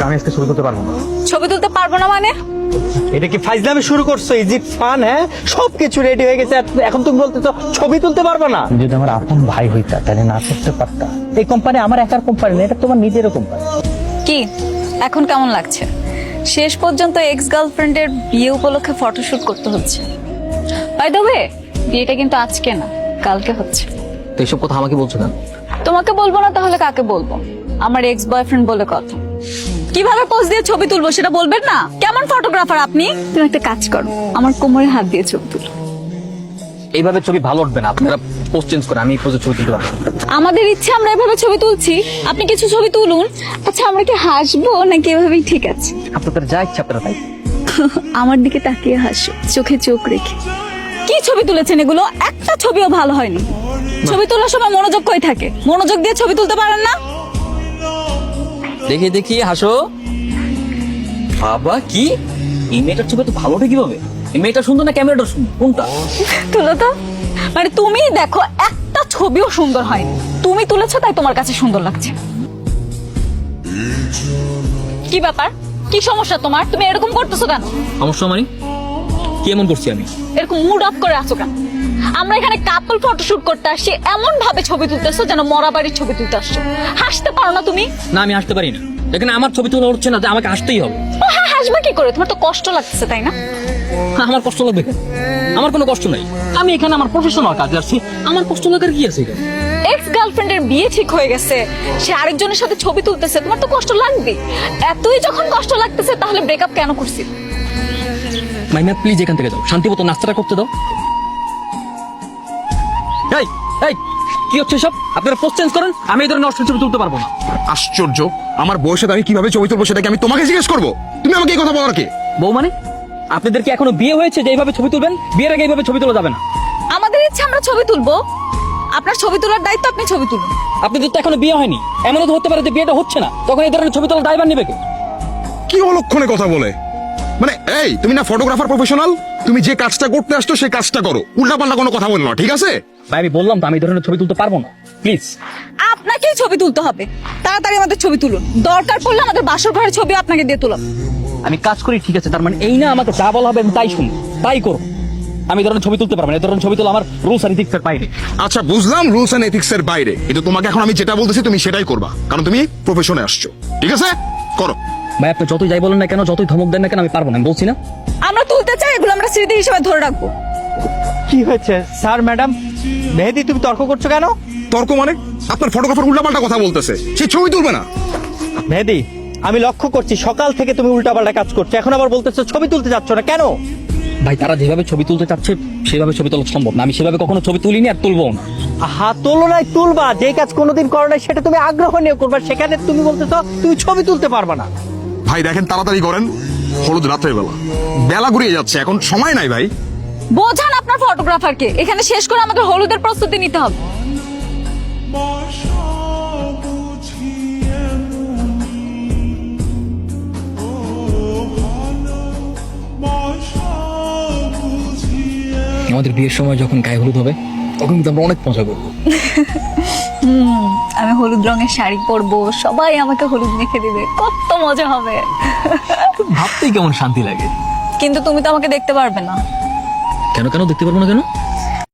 আমি আজকে ছবি তুলতে পারবো না। ছবি তুলতে পারবো না মানে? এটা কি ফাইজলামি শুরু করছো? Is it fun? হ্যাঁ, সবকিছু রেডি হয়ে গেছে, এখন তুমি বলতেছো ছবি তুলতে পারবে না? যদি আমার আপন ভাই হইতা তাহলে না করতে পারতা। এই কোম্পানি আমার একার কোম্পানি না, এটা তোমার নিজেরও কোম্পানি। কি এখন কেমন লাগছে? শেষ পর্যন্ত এক্স গার্লফ্রেন্ডের বিয়ে উপলক্ষে ফটোশুট করতে হচ্ছে। বাই দ্য ওয়ে, বিয়েটা কিন্তু আজকে না, কালকে হচ্ছে। তো এইসব কথা আমাকে বলছো কেন? তোমাকে বলবো না তাহলে কাকে বলবো? আমার এক্স বয়ফ্রেন্ড বলে কথা। কিভাবে পোজ দিয়ে ছবি তুলবো সেটা বলবেন না? কেমন ফটোগ্রাফার আপনি? তুমি একটা কাজ করো, আমার কোমরে হাত দিয়ে ছবি তুলো। এইভাবে ছবি ভালো উঠবে না, আপনারা পোস্ট চেঞ্জ করে আমি এই পোজে ছবি তুলতে পারবো না। আমাদের ইচ্ছে আমরা এভাবে ছবি তুলছি, আপনি কিছু ছবি তুলুন। আচ্ছা আমরা কি হাসবো নাকি এভাবেই ঠিক আছে? আপনাদের যা ইচ্ছা আপনারা তাই। আমার দিকে তাকিয়ে হাসো, চোখে চোখ রেখে। কি ছবি তুলেছেন এগুলো? একটা ছবিও ভালো হয়নি। ছবি তোলার সময় মনোযোগ কই থাকে? মনোযোগ দিয়ে ছবি তুলতে পারেন না? দেখি দেখি হাসো। বাবা কি এই মেয়েটার ছবি তো ভালো ওঠে কিভাবে? এই মেয়েটা সুন্দর না ক্যামেরাটা সুন্দর, কোনটা? তুলো তো। মানে তুমি দেখো একটা ছবিও সুন্দর হয়নি, তুমি তুলেছো তাই তোমার কাছে সুন্দর লাগছে। কি ব্যাপার? কি সমস্যা তোমার? তুমি এরকম করতেছো কেন? সমস্যা মানে কি এমন করছি আমি? এরকম মুড অফ করে আছো কেন? আমরা এখানে কাপল ফটোশুট করতে আসছি, এমন ভাবে ছবি তুলতেছো যেন মরা বাড়ির ছবি তুলতে আসছো। হাসতে পারো না তুমি? না আমি হাসতে পারি না, এখানে আমার ছবি তোলা হচ্ছে না যে আমাকে হাসতেই হবে। ও হ্যাঁ, হাসবে কি করে? তোমার তো কষ্ট লাগতেছে তাই না? আমার কষ্ট লাগবে কেন? আমার কোনো কষ্ট নাই, আমি এখানে আমার প্রফেশনাল কাজে আসছি, আমার কষ্ট লাগার কি আছে এখানে? এক্স গার্লফ্রেন্ডের বিয়ে ঠিক হয়ে গেছে, সে আরেকজনের সাথে ছবি তুলতেছে, তোমার তো কষ্ট লাগবে। এতই যখন কষ্ট লাগতেছে তাহলে ব্রেকআপ কেন করছি? মাইমা প্লিজ এখান থেকে যাও, শান্তি মতো নাস্তাটা করতে দাও। এই এই কি হচ্ছে সব? আপনারা পোস্ট চেঞ্জ করেন, আমি এই ধরনের অশ্লীল ছবি তুলতে পারবো না। আশ্চর্য, আমার বউয়ের সাথে আমি কিভাবে ছবি তুলবো সেটা কি আমি তোমাকে জিজ্ঞেস করবো? তুমি আমাকে এই কথা বলার কে? বউ মানে? আপনাদের কি এখনো বিয়ে হয়েছে যে এইভাবে ছবি তুলবেন? বিয়ের আগে এইভাবে ছবি তোলা যাবে না। আমাদের ইচ্ছে আমরা ছবি তুলবো, আপনার ছবি তোলার দায়িত্ব, আপনি ছবি তুলুন। আপনাদের তো এখনো বিয়ে হয়নি, এমনও তো হতে পারে যে বিয়েটা হচ্ছে না, তখন এই ধরনের ছবি তোলা দায়ভার নেবে কে? কি অলক্ষণে কথা বলে? মানে এই তুমি না ফটোগ্রাফার প্রফেশনাল, তুমি যে কাজটা করতে আসছো সেই কাজটা করো, উল্টাপাল্টা কোনো কথা বলো না, ঠিক আছে? ভাই আমি বললাম তো আমি এই ধরনের ছবি তুলতে পারবো না, প্লিজ। আপনাকেই ছবি তুলতে হবে, তাড়াতাড়ি আমাদের ছবি তুলুন। দরকার পড়লে আমাদের বাসর ঘরের ছবি আপনাকে দিয়ে তুলাম। আমি কাজ করি ঠিক আছে, তার মানে এই না আমাকে যা বলা হবে আমি তাই শুনি, তাই করো। আমি এই ধরনের ছবি তুলতে পারবো না, এই ধরনের ছবি তোলা আমার রুলস আর ইথিক্সের বাইরে। আচ্ছা বুঝলাম রুলস এন্ড এথিক্স এর বাইরে, কিন্তু তোমাকে এখন আমি যেটা বলতেছি তুমি সেটাই করবা, কারণ তুমি প্রফেশনে আসছো, ঠিক আছে? করো। ভাই আপনি যতই যাই বলেন না কেন, যতই ধমক দেন না কেন, আমি পারবো না, আমি বলছি না। আমরা তুলতে চাই, এগুলো আমরা স্মৃতি হিসেবে ধরে রাখবো। কি হয়েছে স্যার? ম্যাডাম মেহেদি, তুমি তর্ক করছো কেন? তর্ক মানে? আপনার ফটোগ্রাফার উল্টাপাল্টা কথা বলতেছে, সে ছবি তুলবে না। মেহেদি, আমি লক্ষ্য করছি সকাল থেকে তুমি উল্টাপাল্টা কাজ করছো, এখন আবার বলতেছো ছবি তুলতে যাচ্ছ না কেন? ভাই তারা যেভাবে ছবি তুলতে চাচ্ছে সেভাবে ছবি তোলা সম্ভব না, আমি সেভাবে কখনো ছবি তুলিনি আর তুলবো না। তুলনায় তুলবা, যে কাজ কোনোদিন করো না সেটা তুমি আগ্রহ নিয়ে করবা, সেখানে তুমি বলতেছো তুমি ছবি তুলতে পারবা না। ভাই দেখেন তাড়াতাড়ি করেন, হলুদ রাত্রের বেলা, বেলা ঘুরিয়ে যাচ্ছে, এখন সময় নাই ভাই। বোঝান আপনার ফটোগ্রাফারকে, এখানে শেষ করে আমাদের হলুদের প্রস্তুতি নিতে হবে। আমাদের বিয়ের সময় যখন গায়ে হলুদ হবে তখন কিন্তু আমরা অনেক মজা করবো। আমি হলুদ রঙের শাড়ি পরবো, সবাই আমাকে হলুদ মেখে দিবে, কত মজা হবে। ভাবতেই কেমন শান্তি লাগে। কিন্তু তুমি তো আমাকে দেখতে পারবে না। কেন কেন দেখতে পারবো না কেন?